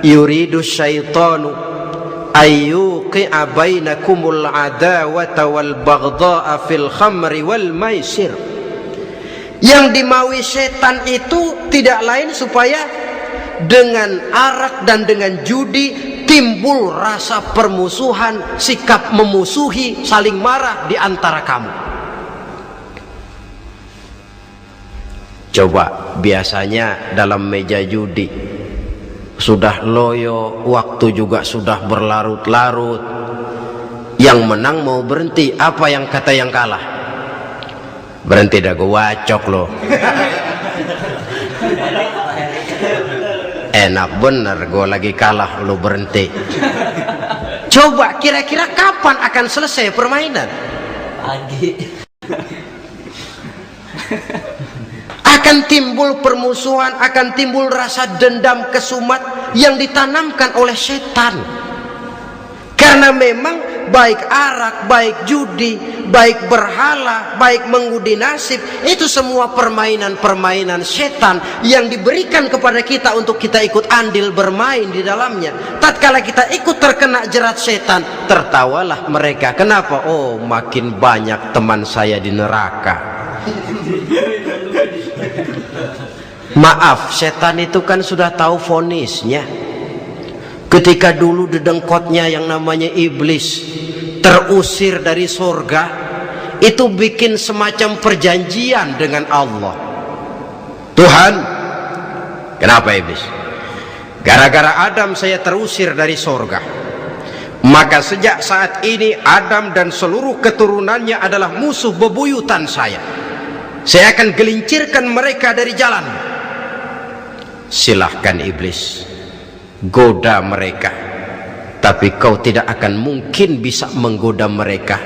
yuridu syaitanu ayyuqi'a bainakumul adawata wal baghdha'a fil khamri wal maisir. Yang dimaui setan itu tidak lain supaya dengan arak dan dengan judi timbul rasa permusuhan, sikap memusuhi, saling marah di antara kamu. Coba, biasanya dalam meja judi sudah loyo, waktu juga sudah berlarut-larut, yang menang mau berhenti, apa yang kata yang kalah? Berhenti dah, gue wacok loh. Enak bener, gue lagi kalah, lo berhenti. Coba kira-kira kapan akan selesai permainan? Pagi. Akan timbul permusuhan, akan timbul rasa dendam kesumat yang ditanamkan oleh setan. Karena Karena memang baik arak, baik judi, baik berhala, baik mengudi nasib, itu semua permainan-permainan setan yang diberikan kepada kita untuk kita ikut andil bermain di dalamnya. Tatkala kita ikut terkena jerat setan, tertawalah mereka. Kenapa? Oh, makin banyak teman saya di neraka. Maaf, setan itu kan sudah tahu vonisnya. Ketika dulu dedengkotnya yang namanya iblis terusir dari surga, itu bikin semacam perjanjian dengan Allah. Tuhan, kenapa iblis? Gara-gara Adam saya terusir dari surga. Maka sejak saat ini Adam dan seluruh keturunannya adalah musuh bebuyutan saya. Saya akan gelincirkan mereka dari jalan. Silahkan iblis, goda mereka, tapi kau tidak akan mungkin bisa menggoda mereka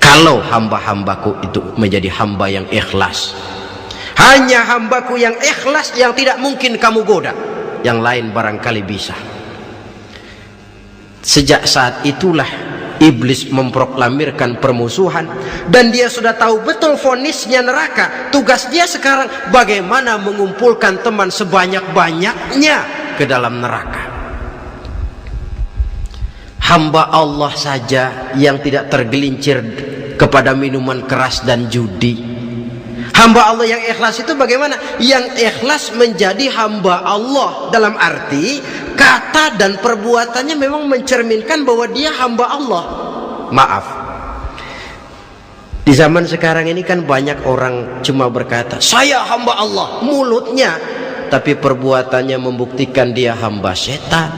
kalau hamba-hambaku itu menjadi hamba yang ikhlas. Hanya hambaku yang ikhlas yang tidak mungkin kamu goda, yang lain barangkali bisa. Sejak saat itulah iblis memproklamirkan permusuhan, dan dia sudah tahu betul vonisnya neraka. Tugas dia sekarang bagaimana mengumpulkan teman sebanyak-banyaknya ke dalam neraka. Hamba Allah saja yang tidak tergelincir kepada minuman keras dan judi. Hamba Allah yang ikhlas itu bagaimana? Yang ikhlas menjadi hamba Allah dalam arti kata dan perbuatannya memang mencerminkan bahwa dia hamba Allah. Maaf, di zaman sekarang ini kan banyak orang cuma berkata saya hamba Allah mulutnya, tapi perbuatannya membuktikan dia hamba setan,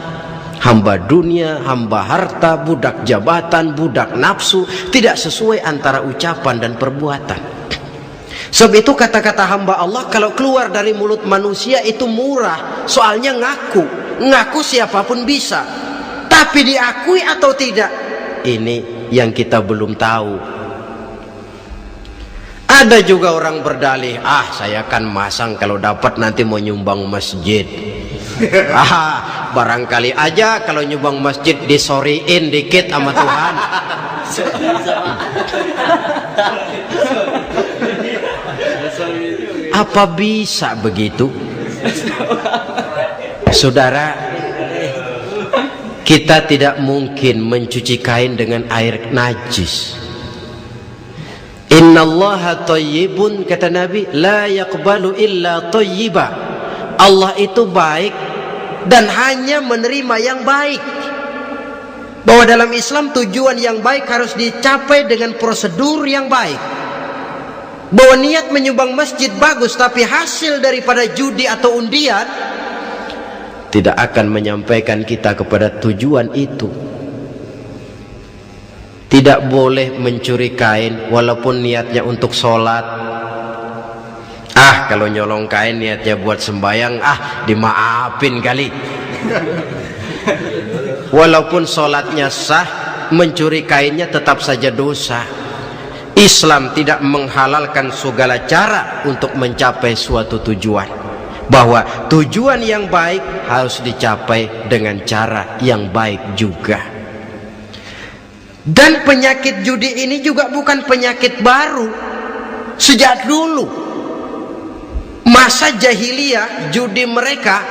hamba dunia, hamba harta, budak jabatan, budak nafsu. Tidak sesuai antara ucapan dan perbuatan. Sebab itu kata-kata hamba Allah kalau keluar dari mulut manusia itu murah, soalnya ngaku siapapun bisa. Tapi diakui atau tidak, ini yang kita belum tahu. Ada juga orang berdalih, saya akan masang kalau dapat nanti mau nyumbang masjid. Barangkali aja kalau nyumbang masjid disoriin dikit sama Tuhan. Apa bisa begitu? Saudara, kita tidak mungkin mencuci kain dengan air najis. Innallaha thayyibun, kata Nabi, la yaqbalu illa thayyiba. Allah itu baik dan hanya menerima yang baik. Bahwa dalam Islam tujuan yang baik harus dicapai dengan prosedur yang baik. Bahwa niat menyumbang masjid bagus, tapi hasil daripada judi atau undian tidak akan menyampaikan kita kepada tujuan itu. Tidak boleh mencuri kain walaupun niatnya untuk sholat. Kalau nyolong kain niatnya buat sembayang, dimaafin kali. Walaupun sholatnya sah, mencuri kainnya tetap saja dosa. Islam tidak menghalalkan segala cara untuk mencapai suatu tujuan. Bahwa tujuan yang baik harus dicapai dengan cara yang baik juga. Dan penyakit judi ini juga bukan penyakit baru. Sejak dulu masa jahiliyah judi mereka,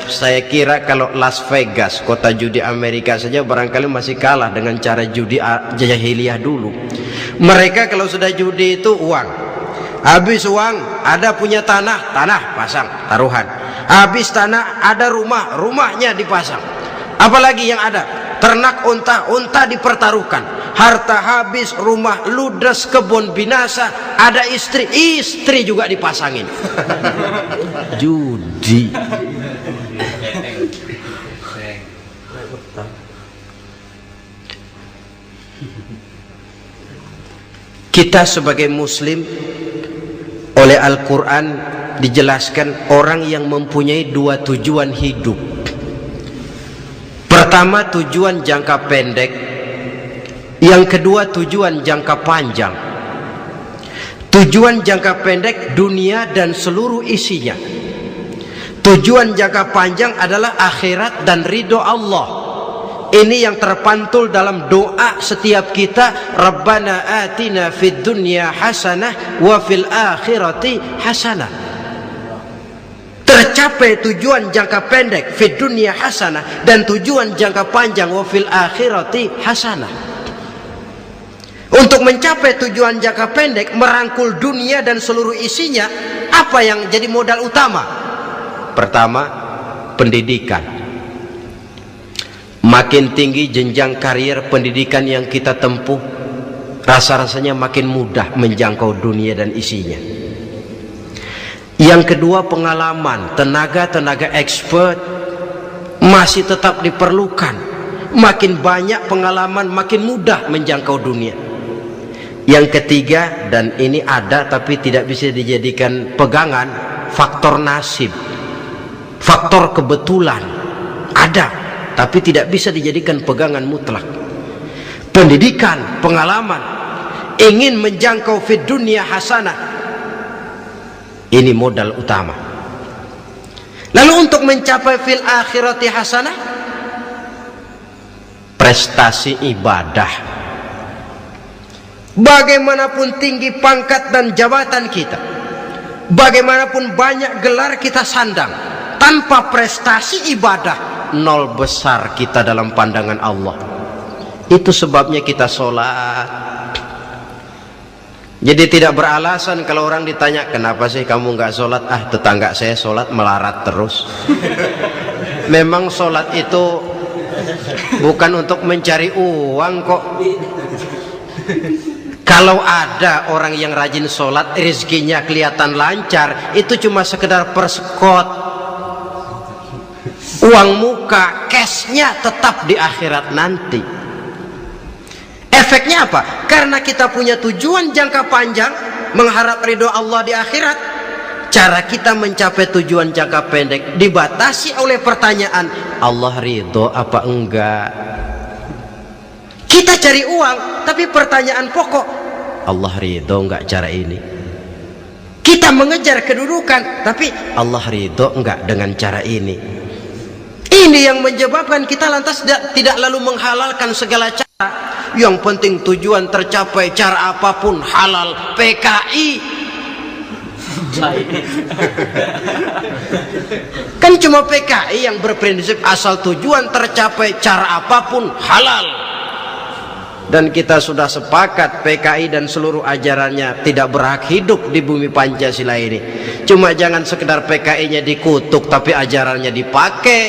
saya kira kalau Las Vegas, kota judi Amerika saja barangkali masih kalah dengan cara judi jahiliyah dulu. Mereka kalau sudah judi itu uang, habis uang ada punya tanah pasang taruhan, habis tanah ada rumahnya dipasang. Apalagi yang ada, ternak unta dipertaruhkan, harta habis, rumah ludes, kebun binasa, ada istri juga dipasangin. Judi. Kita sebagai muslim, oleh Al-Quran dijelaskan orang yang mempunyai dua tujuan hidup. Pertama, tujuan jangka pendek. Yang kedua, tujuan jangka panjang. Tujuan jangka pendek dunia dan seluruh isinya. Tujuan jangka panjang adalah akhirat dan ridho Allah. Ini yang terpantul dalam doa setiap kita, Rabbana atina fid dunya hasanah wa fil akhirati hasanah. Tercapai tujuan jangka pendek fid dunya hasanah, dan tujuan jangka panjang wa fil akhirati hasanah. Untuk mencapai tujuan jangka pendek, merangkul dunia dan seluruh isinya, apa yang jadi modal utama? Pertama, pendidikan. Makin tinggi jenjang karier pendidikan yang kita tempuh, rasa-rasanya makin mudah menjangkau dunia dan isinya. Yang kedua, pengalaman. Tenaga expert masih tetap diperlukan. Makin banyak pengalaman, makin mudah menjangkau dunia. Yang ketiga, dan ini ada tapi tidak bisa dijadikan pegangan, faktor nasib, faktor kebetulan. Ada tapi tidak bisa dijadikan pegangan mutlak. Pendidikan, pengalaman, ingin menjangkau fid dunya hasanah, ini modal utama. Lalu untuk mencapai fil akhirati hasanah, prestasi ibadah. Bagaimanapun tinggi pangkat dan jabatan kita, bagaimanapun banyak gelar kita sandang, tanpa prestasi ibadah, nol besar kita dalam pandangan Allah. Itu sebabnya kita sholat. Jadi tidak beralasan kalau orang ditanya, kenapa sih kamu nggak sholat? Ah, tetangga saya sholat melarat terus. Memang sholat itu bukan untuk mencari uang kok. Kalau ada orang yang rajin sholat, rezekinya kelihatan lancar, itu cuma sekedar persekot. Uang muka, cashnya tetap di akhirat nanti. Efeknya apa? Karena kita punya tujuan jangka panjang, mengharap ridho Allah di akhirat, cara kita mencapai tujuan jangka pendek dibatasi oleh pertanyaan, Allah ridho apa enggak? Kita cari uang, tapi pertanyaan pokok, Allah ridho enggak cara ini? Kita mengejar kedudukan, tapi Allah ridho enggak dengan cara ini? Ini yang menyebabkan kita lantas tidak lalu menghalalkan segala cara. Yang penting tujuan tercapai cara apapun halal. PKI kan cuma PKI yang berprinsip asal tujuan tercapai cara apapun halal. Dan kita sudah sepakat PKI dan seluruh ajarannya tidak berhak hidup di bumi Pancasila ini. Cuma jangan sekedar PKI-nya dikutuk tapi ajarannya dipakai.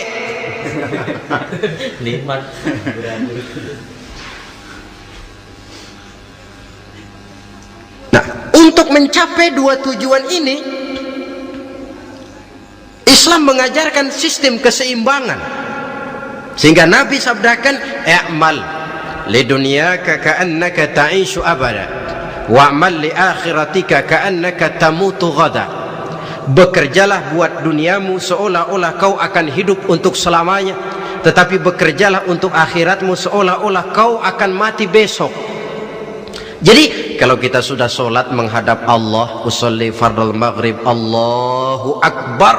Nah, untuk mencapai dua tujuan ini, Islam mengajarkan sistem keseimbangan. Sehingga Nabi sabdakan, "I'mal lidunyaka ka'annaka ta'ishu abada, wa'mal li akhiratika ka'annaka tamutu ghada." Bekerjalah buat duniamu seolah-olah kau akan hidup untuk selamanya, tetapi bekerjalah untuk akhiratmu seolah-olah kau akan mati besok. Jadi kalau kita sudah sholat menghadap Allah, usolli fardal maghrib, Allahu Akbar,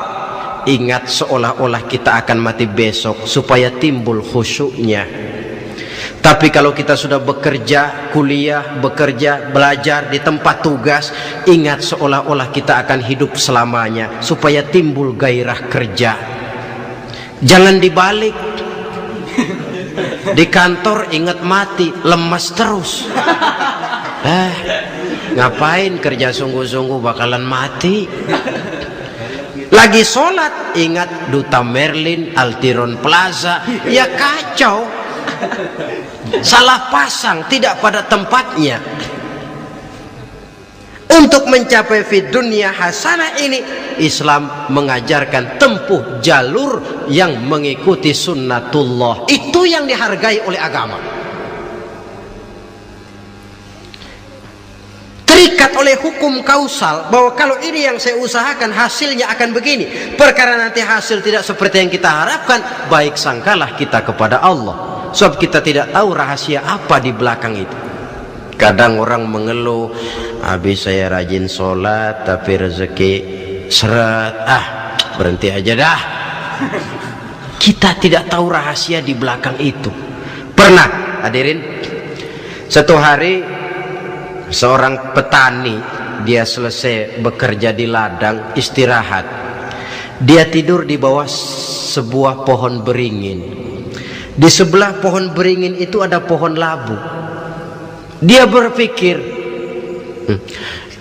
ingat seolah-olah kita akan mati besok supaya timbul khusyuknya. Tapi kalau kita sudah bekerja, kuliah, bekerja, belajar di tempat tugas, ingat seolah-olah kita akan hidup selamanya supaya timbul gairah kerja. Jangan dibalik. Di kantor ingat mati, lemas terus. Ngapain kerja sungguh-sungguh bakalan mati. Lagi sholat ingat Duta Merlin, Altiron Plaza, ya kacau. Salah pasang, tidak pada tempatnya. Untuk mencapai fid dunya hasanah ini, Islam mengajarkan tempuh jalur yang mengikuti sunnatullah. Itu yang dihargai oleh agama. Terikat oleh hukum kausal bahwa kalau ini yang saya usahakan hasilnya akan begini. Perkara nanti hasil tidak seperti yang kita harapkan, baik sangkalah kita kepada Allah. Sebab kita tidak tahu rahasia apa di belakang itu. Kadang orang mengeluh, habis saya rajin sholat tapi rezeki seret, berhenti aja dah. Kita tidak tahu rahasia di belakang itu. Pernah hadirin, satu hari seorang petani, dia selesai bekerja di ladang, istirahat, dia tidur di bawah sebuah pohon beringin. Di sebelah pohon beringin itu ada pohon labu. Dia berpikir,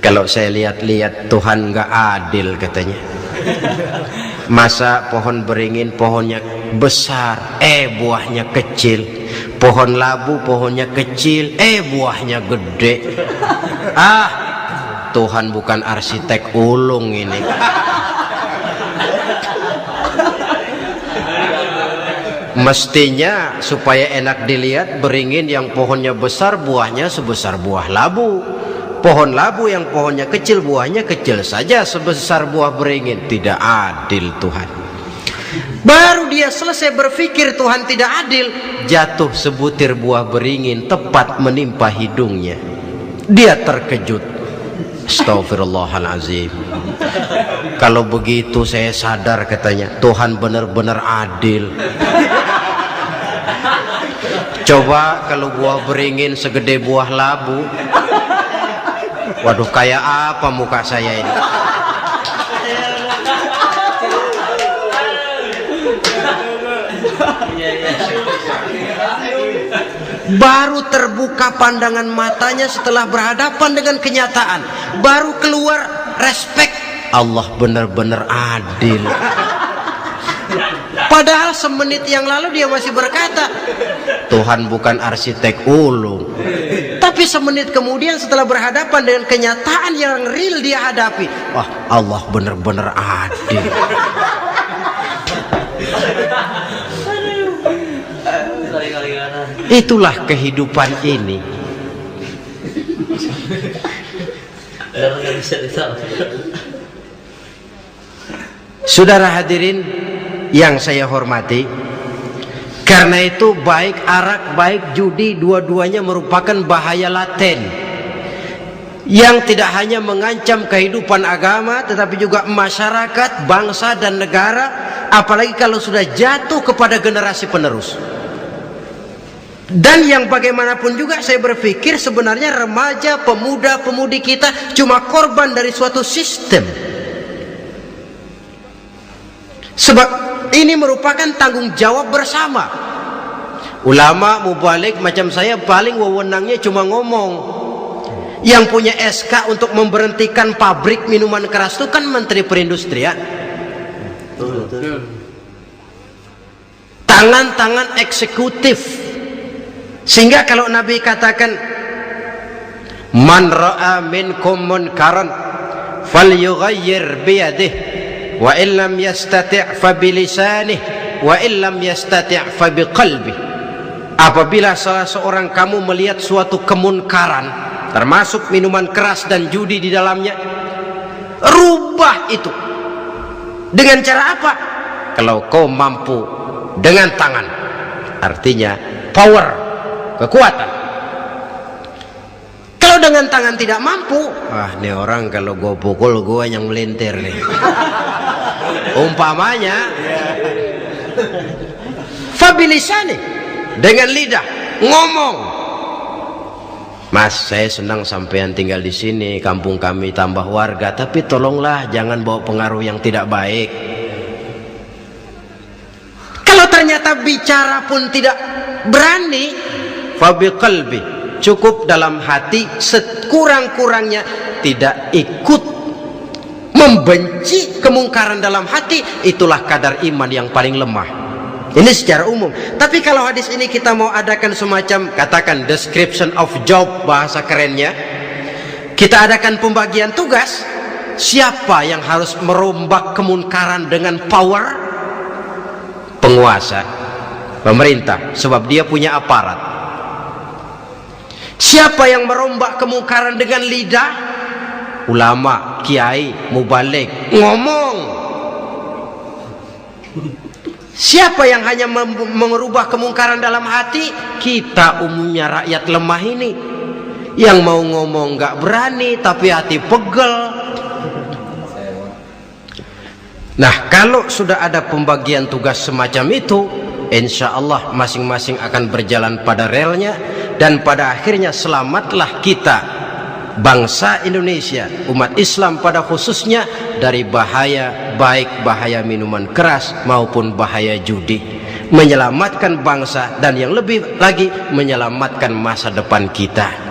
kalau saya lihat-lihat Tuhan nggak adil katanya. Masa pohon beringin pohonnya besar, buahnya kecil. Pohon labu pohonnya kecil, buahnya gede. Tuhan bukan arsitek ulung ini. Mestinya supaya enak dilihat, beringin yang pohonnya besar buahnya sebesar buah labu. Pohon labu yang pohonnya kecil buahnya kecil saja sebesar buah beringin. Tidak adil Tuhan. Baru dia selesai berpikir Tuhan tidak adil, jatuh sebutir buah beringin tepat menimpa hidungnya. Dia terkejut. Astagfirullahalazim. Kalau begitu saya sadar katanya, Tuhan benar-benar adil. Coba kalau buah beringin segede buah labu, waduh, kayak apa muka saya ini? Baru terbuka pandangan matanya setelah berhadapan dengan kenyataan, baru keluar respek. Allah benar-benar adil. Padahal semenit yang lalu dia masih berkata, Tuhan bukan arsitek ulung. Tapi semenit kemudian setelah berhadapan dengan kenyataan yang real dia hadapi, wah, Allah benar-benar adil. Itulah kehidupan ini. Saudara hadirin yang saya hormati, karena itu baik arak baik judi dua-duanya merupakan bahaya laten yang tidak hanya mengancam kehidupan agama tetapi juga masyarakat, bangsa dan negara, apalagi kalau sudah jatuh kepada generasi penerus. Dan yang bagaimanapun juga saya berpikir sebenarnya remaja, pemuda, pemudi kita cuma korban dari suatu sistem. Sebab ini merupakan tanggung jawab bersama. Ulama mubalik macam saya paling wewenangnya cuma ngomong. Yang punya SK untuk memberhentikan pabrik minuman keras itu kan Menteri Perindustrian. Tangan-tangan eksekutif. Sehingga kalau Nabi katakan, man ra'a minkum munkaran falyughayyir biyadihi wa illam yastati' fa bilisanihi wa illam yastati' fa biqalbihi. Apabila salah seorang kamu melihat suatu kemunkaran, termasuk minuman keras dan judi di dalamnya, rubah itu. Dengan cara apa? Kalau kau mampu dengan tangan, artinya power, kekuatan. Kalau dengan tangan tidak mampu, nih orang kalau gue pukul gue yang melintir nih. Umpamanya fabilisani, dengan lidah ngomong, Mas, saya senang sampean tinggal di sini, kampung kami tambah warga, tapi tolonglah jangan bawa pengaruh yang tidak baik. Kalau ternyata bicara pun tidak berani, fabiqalbi, cukup dalam hati, sekurang-kurangnya tidak ikut membenci kemungkaran dalam hati. Itulah kadar iman yang paling lemah. Ini secara umum. Tapi kalau hadis ini kita mau adakan semacam, katakan description of job bahasa kerennya, kita adakan pembagian tugas. Siapa yang harus merombak kemungkaran dengan power? Penguasa, pemerintah, sebab dia punya aparat. Siapa yang merombak kemungkaran dengan lidah? Ulama, kiai, mubalik, ngomong. Siapa yang hanya merubah kemungkaran dalam hati? Kita umumnya rakyat lemah ini, yang mau ngomong gak berani tapi hati pegel. Nah, kalau sudah ada pembagian tugas semacam itu, insya Allah masing-masing akan berjalan pada relnya, dan pada akhirnya selamatlah kita, bangsa Indonesia, umat Islam pada khususnya, dari bahaya, baik bahaya minuman keras maupun bahaya judi. Menyelamatkan bangsa, dan yang lebih lagi menyelamatkan masa depan kita.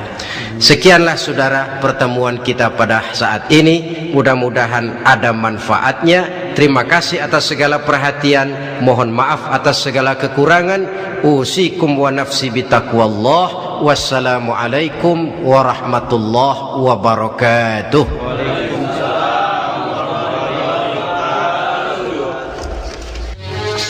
Sekianlah saudara pertemuan kita pada saat ini, mudah-mudahan ada manfaatnya. Terima kasih atas segala perhatian, mohon maaf atas segala kekurangan. Usikum wa nafsi bitaqwallah. Wassalamualaikum warahmatullahi wabarakatuh.